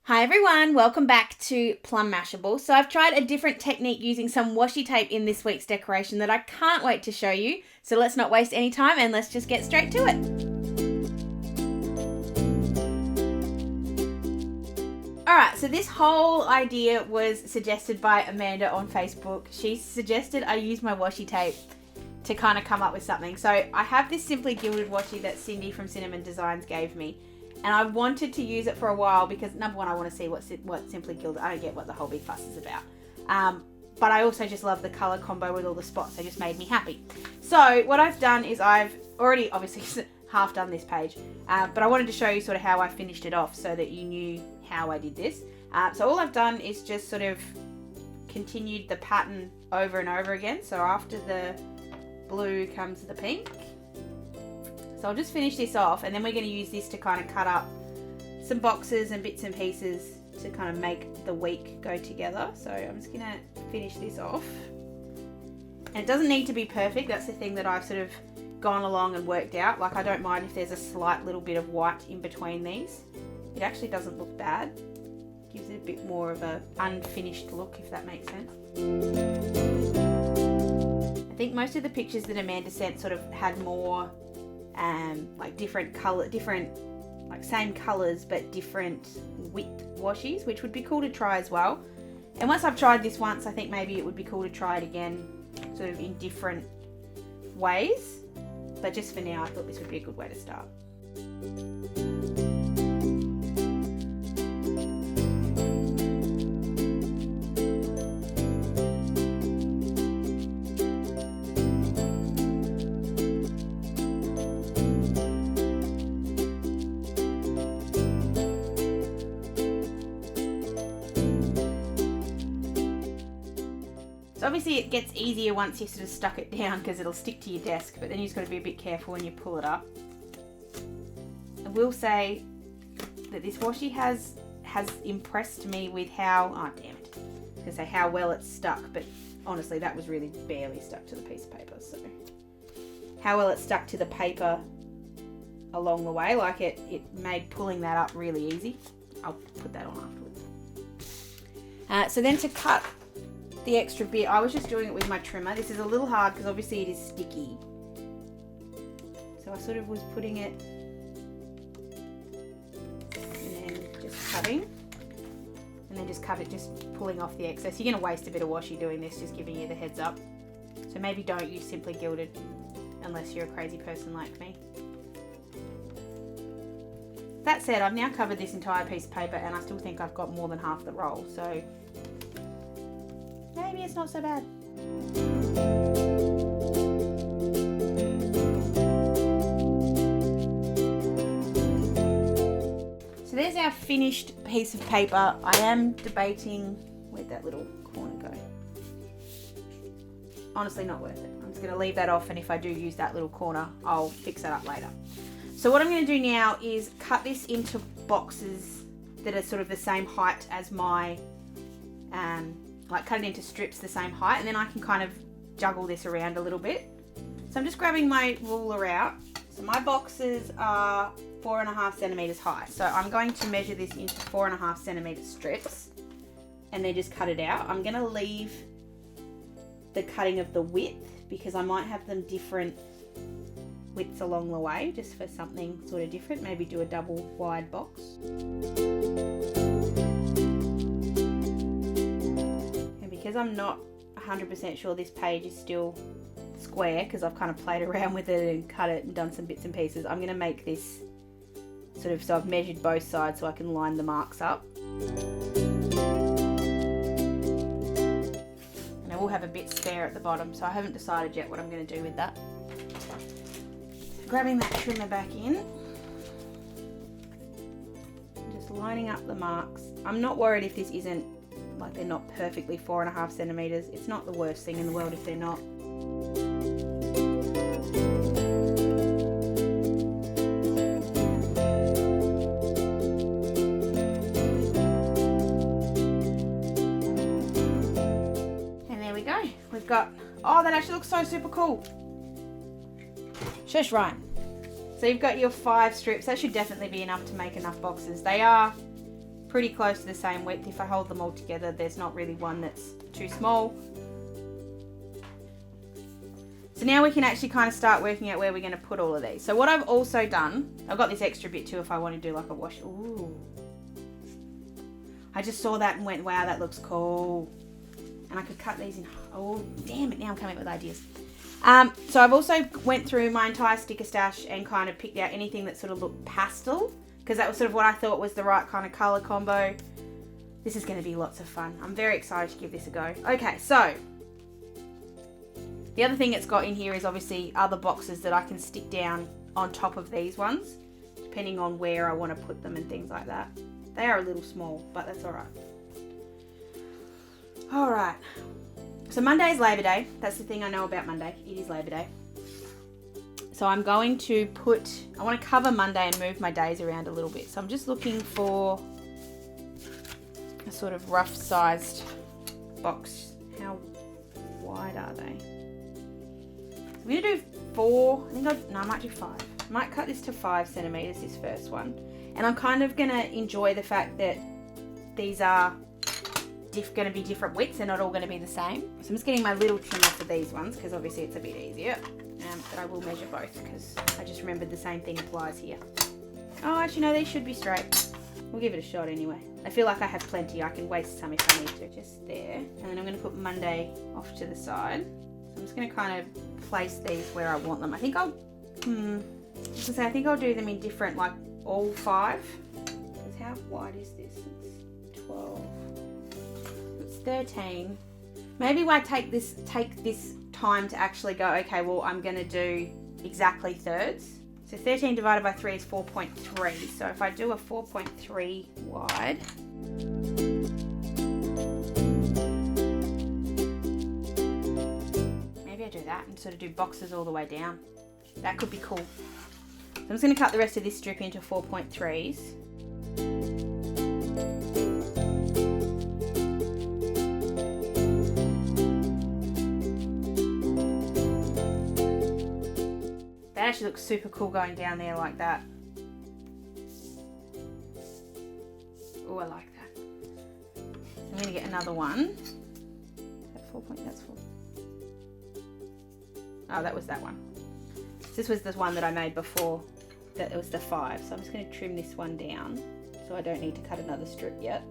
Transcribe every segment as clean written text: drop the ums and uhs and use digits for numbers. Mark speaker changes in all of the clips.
Speaker 1: Hi everyone, welcome back to Plum Mashable. So I've tried a different technique using some washi tape in this week's decoration that I can't wait to show you. So let's not waste any time and let's just get straight to it. Alright, so this whole idea was suggested by Amanda on Facebook. She suggested I use my washi tape to kind of come up with something. So I have this Simply Gilded Washi that Cindy from Beehaven Designz gave me. And I wanted to use it for a while because, number one, I want to see what Simply Gilded, I don't get what the whole big fuss is about. But I also just love the colour combo with all the spots. They just made me happy. So what I've done is I've already, obviously, half done this page. But I wanted to show you sort of how I finished it off so that you knew how I did this. So all I've done is just sort of continued the pattern over and over again. So after the blue comes the pink. So I'll just finish this off and then we're going to use this to kind of cut up some boxes and bits and pieces to kind of make the week go together. So I'm just going to finish this off. And it doesn't need to be perfect. That's the thing that I've sort of gone along and worked out. Like I don't mind if there's a slight little bit of white in between these. It actually doesn't look bad. Gives it a bit more of an unfinished look, if that makes sense. I think most of the pictures that Amanda sent sort of had more like different color, like same colors but different width washies, which would be cool to try as well. And once I've tried this once, I think maybe it would be cool to try it again, sort of in different ways. But just for now, I thought this would be a good way to start. Obviously it gets easier once you've sort of stuck it down because it'll stick to your desk, but then you just got to be a bit careful when you pull it up. I will say that this washi has impressed me with how, oh damn it, I was going to say how well it's stuck, but honestly that was really barely stuck to the piece of paper, so how well it stuck to the paper along the way, like it made pulling that up really easy. I'll put that on afterwards. So then to cut the extra bit, I was just doing it with my trimmer. This is a little hard because obviously it is sticky. So I sort of was putting it and then just cutting. And then just pulling off the excess. You're going to waste a bit of washi doing this, just giving you the heads up. So maybe don't use Simply Gilded unless you're a crazy person like me. That said, I've now covered this entire piece of paper and I still think I've got more than half the roll. So maybe it's not so bad. So there's our finished piece of paper. I am debating, where'd that little corner go? Honestly, not worth it. I'm just going to leave that off, and if I do use that little corner, I'll fix that up later. So what I'm going to do now is cut this into boxes that are sort of the same height as my like cut it into strips the same height, and then I can kind of juggle this around a little bit. So I'm just grabbing my ruler out. So my boxes are 4.5 centimeters high. So I'm going to measure this into 4.5 centimeter strips and then just cut it out. I'm going to leave the cutting of the width because I might have them different widths along the way just for something sort of different. Maybe do a double wide box. Because I'm not 100% sure this page is still square because I've kind of played around with it and cut it and done some bits and pieces, I'm going to make this sort of, so I've measured both sides so I can line the marks up. And I will have a bit spare at the bottom, so I haven't decided yet what I'm going to do with that. Grabbing that trimmer back in, just lining up the marks. I'm not worried if this isn't, like they're not perfectly 4.5 centimeters. It's not the worst thing in the world if they're not. And there we go. We've got, oh, that actually looks so super cool. Shush, Ryan. So you've got your 5 strips. That should definitely be enough to make enough boxes. They are pretty close to the same width. If I hold them all together, there's not really one that's too small. So now we can actually kind of start working out where we're going to put all of these. So what I've also done, I've got this extra bit too if I want to do like a wash. Ooh. I just saw that and went, wow, that looks cool. And I could cut these in. Oh, damn it. Now I'm coming up with ideas. So I've also went through my entire sticker stash and kind of picked out anything that sort of looked pastel, because that was sort of what I thought was the right kind of color combo. This is going to be lots of fun. I'm very excited to give this a go. Okay, so the other thing it's got in here is obviously other boxes that I can stick down on top of these ones, depending on where I want to put them and things like that. They are a little small, but that's all right. All right. So Monday is Labor Day. That's the thing I know about Monday. It is Labor Day. So I'm going to I want to cover Monday and move my days around a little bit. So I'm just looking for a sort of rough sized box. How wide are they? I'm going to do 4. I might do 5. I might cut this to 5 centimeters, this first one. And I'm kind of going to enjoy the fact that these are going to be different widths. They're not all going to be the same. So I'm just getting my little trim off of these ones because obviously it's a bit easier. But I will measure both because I just remembered the same thing applies here. Oh, actually no, these should be straight. We'll give it a shot anyway. I feel like I have plenty. I can waste some if I need to. Just there. And then I'm going to put Monday off to the side. So I'm just going to kind of place these where I want them. I think I'll do them in different, like all 5. Because how wide is this? It's 12. It's 13. Maybe I take this time to actually go, okay, well, I'm going to do exactly thirds. So 13 divided by 3 is 4.3. So if I do a 4.3 wide, maybe I do that and sort of do boxes all the way down. That could be cool. So I'm just going to cut the rest of this strip into 4.3s. That actually looks super cool going down there like that. Oh, I like that. I'm going to get another one. That's 4 point, that's 4. Oh, that was that one. This was the one that I made before, that it was the 5. So I'm just going to trim this one down so I don't need to cut another strip yet.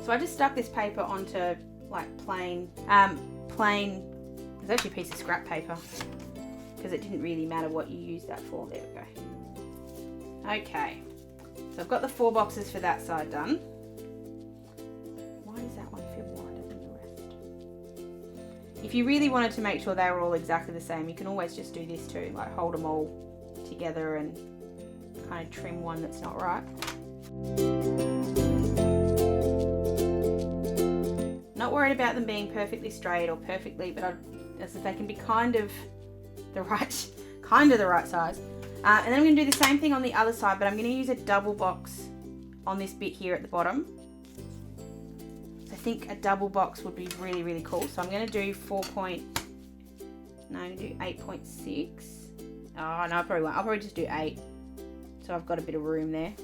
Speaker 1: So I just stuck this paper onto like plain, there's actually a piece of scrap paper because it didn't really matter what you used that for. There we go. Okay, so I've got the 4 boxes for that side done. Why does that one feel wider than the rest? If you really wanted to make sure they were all exactly the same, you can always just do this too, like hold them all together and kind of trim one that's not right. Not worried about them being perfectly straight or perfectly, but as if they can be kind of the right size. And then I'm going to do the same thing on the other side, but I'm going to use a double box on this bit here at the bottom. So I think a double box would be really, really cool. So I'm going to do 8.6. Oh no, I probably won't. I'll probably just do 8. So I've got a bit of room there.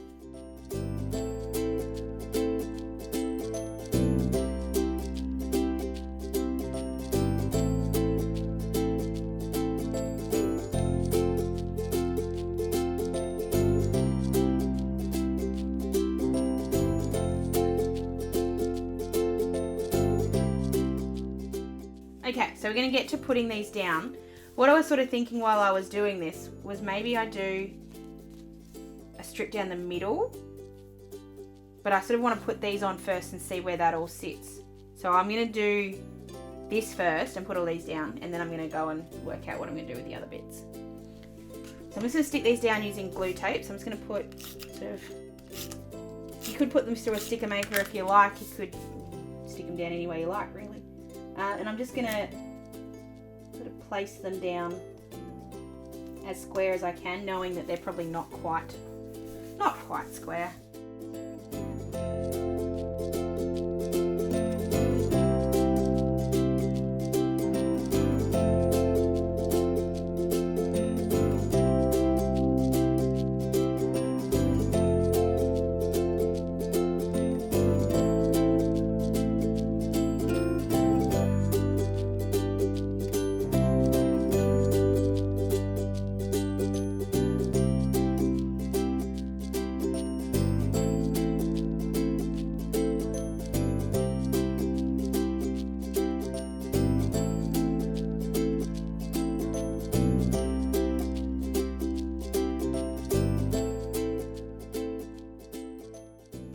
Speaker 1: Okay, so we're going to get to putting these down. What I was sort of thinking while I was doing this was maybe I do a strip down the middle, but I sort of want to put these on first and see where that all sits. So I'm going to do this first and put all these down, and then I'm going to go and work out what I'm going to do with the other bits. So I'm just going to stick these down using glue tape. So I'm just going to put sort of, you could put them through a sticker maker if you like. You could stick them down any way you like, really. And I'm just going to sort of place them down as square as I can, knowing that they're probably not quite square.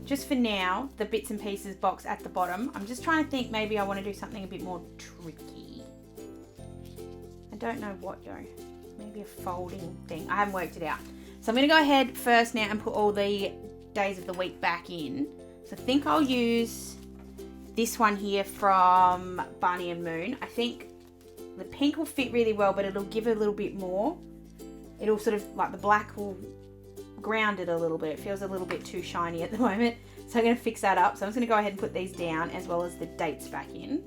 Speaker 1: just for now, the bits and pieces box at the bottom. I'm just trying to think, maybe I want to do something a bit more tricky. I don't know what though. Maybe a folding thing. I haven't worked it out. So I'm going to go ahead first now and put all the days of the week back in. So I think I'll use this one here from Barney and Moon. I think the pink will fit really well, but it'll give it a little bit more. It'll sort of, like the black will ground it a little bit. It feels a little bit too shiny at the moment. So I'm going to fix that up. So I'm just going to go ahead and put these down as well as the dates back in.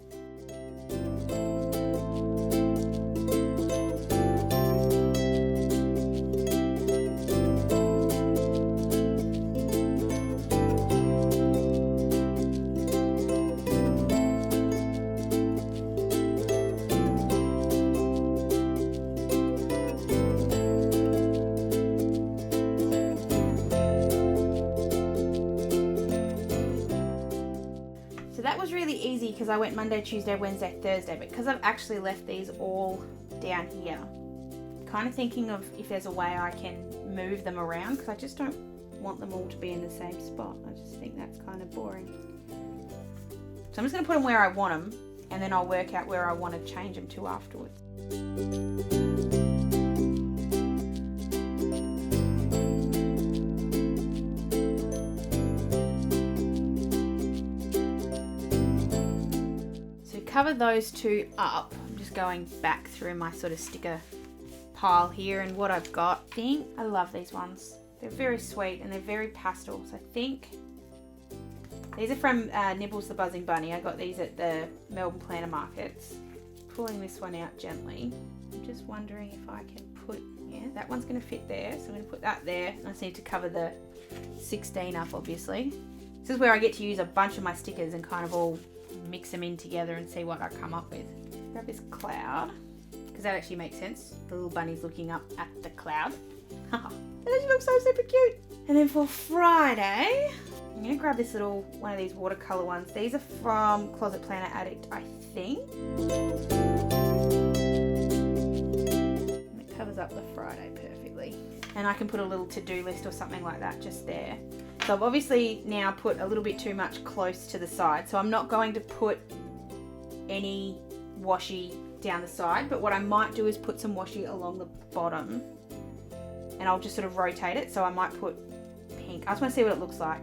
Speaker 1: So that was really easy because I went Monday, Tuesday, Wednesday, Thursday, but because I've actually left these all down here, kind of thinking of if there's a way I can move them around, because I just don't want them all to be in the same spot. I just think that's kind of boring. So I'm just going to put them where I want them, and then I'll work out where I want to change them to afterwards. Cover those two up. I'm just going back through my sort of sticker pile here and what I've got. I love these ones. They're very sweet and they're very pastel. So I think these are from Nibbles the Buzzing Bunny. I got these at the Melbourne Planner Markets. Pulling this one out gently. I'm just wondering if I can put, yeah, that one's going to fit there. So I'm going to put that there. I just need to cover the 16 up, obviously. This is where I get to use a bunch of my stickers and kind of all mix them in together and see what I come up with. Grab this cloud, because that actually makes sense. The little bunny's looking up at the cloud. That actually looks so super cute. And then for Friday, I'm going to grab this little one of these watercolor ones. These are from Closet Planner Addict, I think. And it covers up the Friday perfectly. And I can put a little to-do list or something like that just there. So I've obviously now put a little bit too much close to the side. So I'm not going to put any washi down the side, but what I might do is put some washi along the bottom and I'll just sort of rotate it. So I might put pink. I just want to see what it looks like.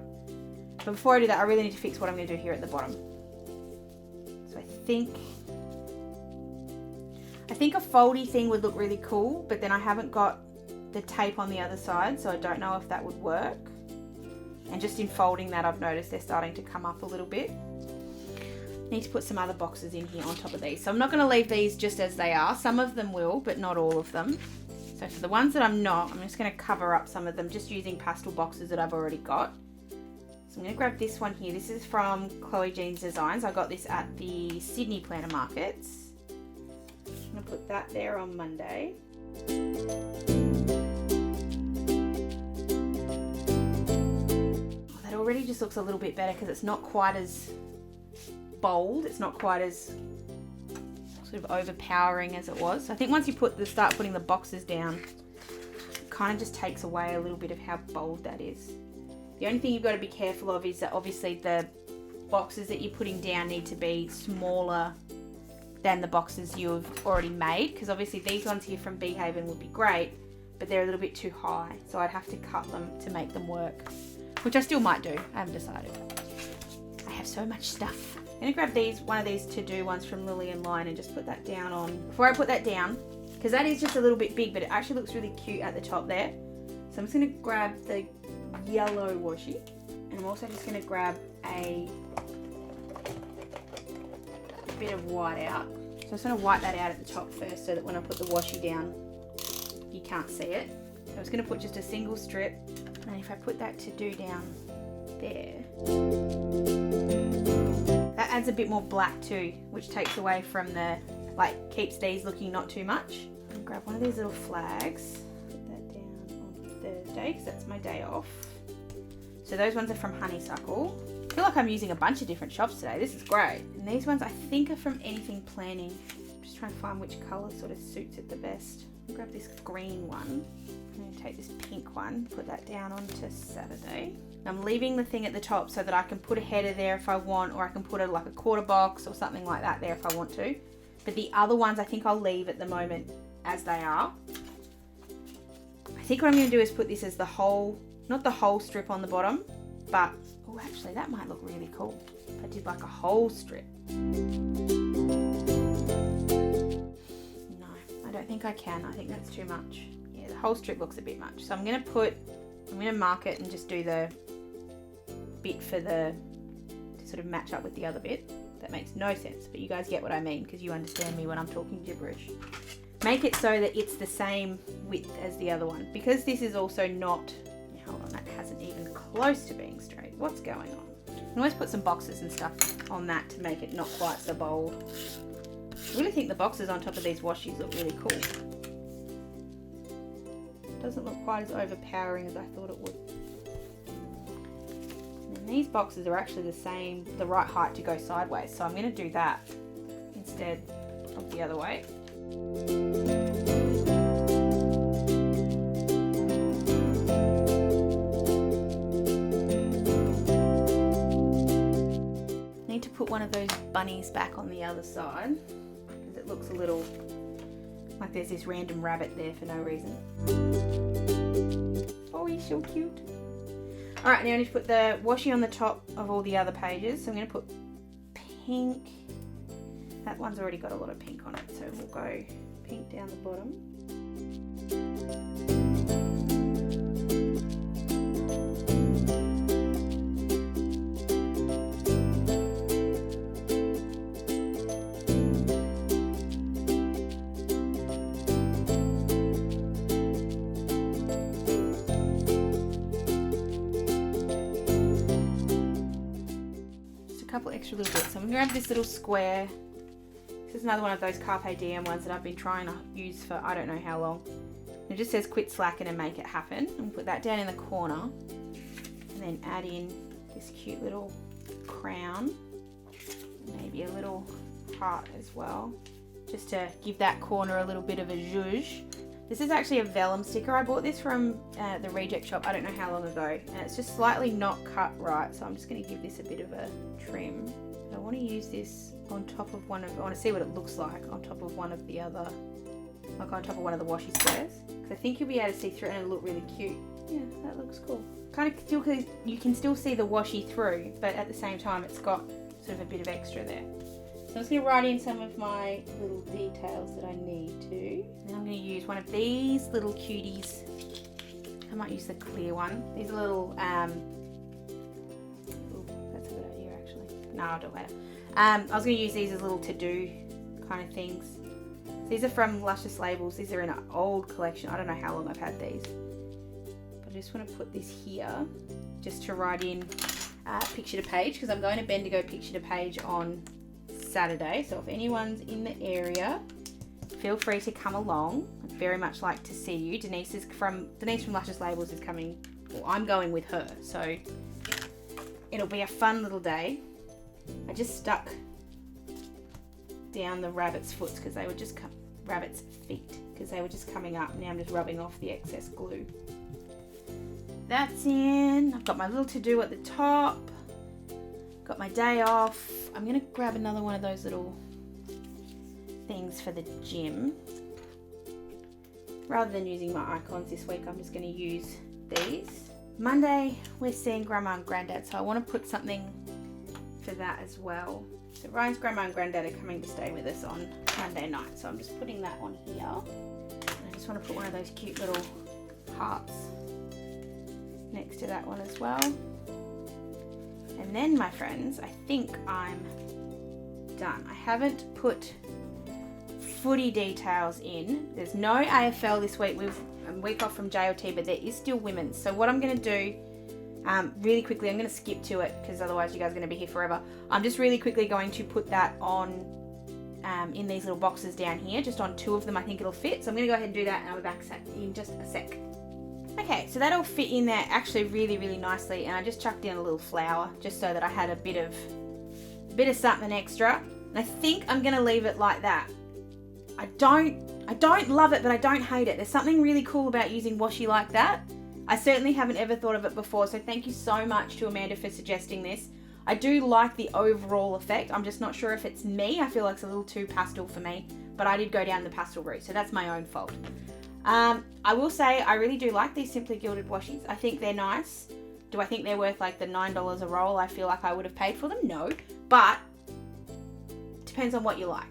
Speaker 1: But before I do that, I really need to fix what I'm going to do here at the bottom. So I think a foldy thing would look really cool, but then I haven't got the tape on the other side, so I don't know if that would work. And just in folding that, I've noticed they're starting to come up a little bit. Need to put some other boxes in here on top of these. So I'm not going to leave these just as they are. Some of them will, but not all of them. So for the ones that I'm not, I'm just going to cover up some of them just using pastel boxes that I've already got. So I'm going to grab this one here. This is from Beehaven Designz. I got this at the Sydney Planner Markets. I'm going to put that there on Monday. Already just looks a little bit better because it's not quite as bold. It's not quite as sort of overpowering as it was. So I think once you start putting the boxes down, it kind of just takes away a little bit of how bold that is. The only thing you've got to be careful of is that obviously the boxes that you're putting down need to be smaller than the boxes you've already made, because obviously these ones here from Beehaven would be great, but they're a little bit too high. So I'd have to cut them to make them work. Which I still might do. I haven't decided. I have so much stuff. I'm going to grab one of these to-do ones from Lily and Line and just put that down on. Before I put that down, because that is just a little bit big, but it actually looks really cute at the top there. So I'm just going to grab the yellow washi. And I'm also just going to grab a bit of white out. So I'm just going to wipe that out at the top first so that when I put the washi down, you can't see it. So I'm just going to put just a single strip. And if I put that to-do down there, that adds a bit more black too, which takes away from the, like, keeps these looking not too much. I'll grab one of these little flags, put that down on Thursday because that's my day off. So those ones are from Honeysuckle. I feel like I'm using a bunch of different shops today. This is great. And these ones I think are from Anything Planning. I'm just trying to find which colour sort of suits it the best. I'll grab this green one. I'm going to take this pink one, put that down onto Saturday. I'm leaving the thing at the top so that I can put a header there if I want, or I can put like a quarter box or something like that there if I want to. But the other ones I think I'll leave at the moment as they are. I think what I'm going to do is put this as the whole, not the whole strip on the bottom, but, oh actually that might look really cool if I did like a whole strip. No, I don't think I can. I think that's too much. Yeah, the whole strip looks a bit much. So I'm going to mark it and just do the bit for to sort of match up with the other bit. That makes no sense, but you guys get what I mean because you understand me when I'm talking gibberish. Make it so that it's the same width as the other one. Because this is also not, hold on, that hasn't even close to being straight. What's going on? You can always put some boxes and stuff on that to make it not quite so bold. I really think the boxes on top of these washies look really cool. Doesn't look quite as overpowering as I thought it would. And these boxes are actually the right height to go sideways, so I'm going to do that instead of the other way. Need to put one of those bunnies back on the other side because it looks a little like there's this random rabbit there for no reason. Oh, he's so cute. Alright, now I need to put the washi on the top of all the other pages. So I'm going to put pink. That one's already got a lot of pink on it, so we'll go pink down the bottom. Couple extra little bits. So I'm going to grab this little square. This is another one of those Carpe Diem ones that I've been trying to use for I don't know how long. It just says quit slacking and make it happen. And put that down in the corner. And then add in this cute little crown. Maybe a little heart as well. Just to give that corner a little bit of a zhuzh. This is actually a vellum sticker. I bought this from the reject shop I don't know how long ago, and it's just slightly not cut right, so I'm just going to give this a bit of a trim. I want to use this on top of I want to see what it looks like on top of one of the other, like on top of one of the washi squares, because I think you'll be able to see through it and it'll look really cute. Yeah, that looks cool. Kind of still, you can still see the washi through, but at the same time it's got sort of a bit of extra there. So I'm just going to write in some of my little details that I need to. And I'm going to use one of these little cuties. I might use the clear one. These are little, ooh, that's a good idea actually. No, I'll do it later. I was going to use these as little to-do kind of things. These are from Luscious Labels. These are in an old collection. I don't know how long I've had these. But I just want to put this here just to write in picture to page, because I'm going to Bendigo picture to page on Saturday, so if anyone's in the area, feel free to come along. I'd very much like to see you. Denise from Luscious Labels is coming, well, I'm going with her, so it'll be a fun little day. I just stuck down the rabbit's feet because they were just coming up. Now I'm just rubbing off the excess glue. That's in. I've got my little to-do at the top. Got my day off. I'm going to grab another one of those little things for the gym. Rather than using my icons this week, I'm just going to use these. Monday, we're seeing Grandma and Granddad, so I want to put something for that as well. So Ryan's Grandma and Granddad are coming to stay with us on Monday night, so I'm just putting that on here. And I just want to put one of those cute little hearts next to that one as well. And then, my friends, I think I'm done. I haven't put footy details in. There's no AFL this week. We've a week off from JLT, but there is still women's. So what I'm going to do, really quickly, I'm going to skip to it because otherwise you guys are going to be here forever. I'm just really quickly going to put that on in these little boxes down here, just on 2 of them. I think it'll fit. So I'm going to go ahead and do that, and I'll be back in just a sec. Okay, so that'll fit in there actually really, really nicely, and I just chucked in a little flower just so that I had a bit of something extra. And I think I'm going to leave it like that. I don't I don't love it, but I don't hate it. There's something really cool about using washi like that. I certainly haven't ever thought of it before, so thank you so much to Amanda for suggesting this. I do like the overall effect. I'm just not sure if it's me. I feel like it's a little too pastel for me, but I did go down the pastel route, so that's my own fault. I will say I really do like these Simply Gilded washies. I think they're nice. Do I think they're worth like the $9 a roll I feel like I would have paid for them? No, but depends on what you like.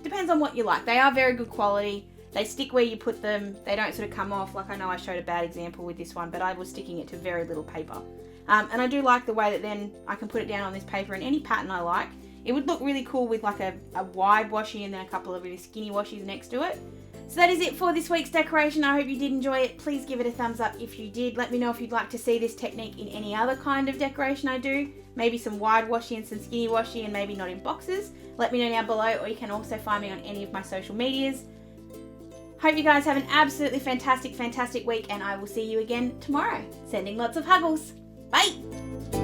Speaker 1: Depends on what you like. They are very good quality. They stick where you put them. They don't sort of come off. Like I know I showed a bad example with this one, but I was sticking it to very little paper. And I do like the way that then I can put it down on this paper in any pattern I like. It would look really cool with like a wide washi and then a couple of really skinny washies next to it. So that is it for this week's decoration. I hope you did enjoy it. Please give it a thumbs up if you did. Let me know if you'd like to see this technique in any other kind of decoration I do. Maybe some wide washi and some skinny washi and maybe not in boxes. Let me know down below, or you can also find me on any of my social medias. Hope you guys have an absolutely fantastic week, and I will see you again tomorrow. Sending lots of huggles. Bye!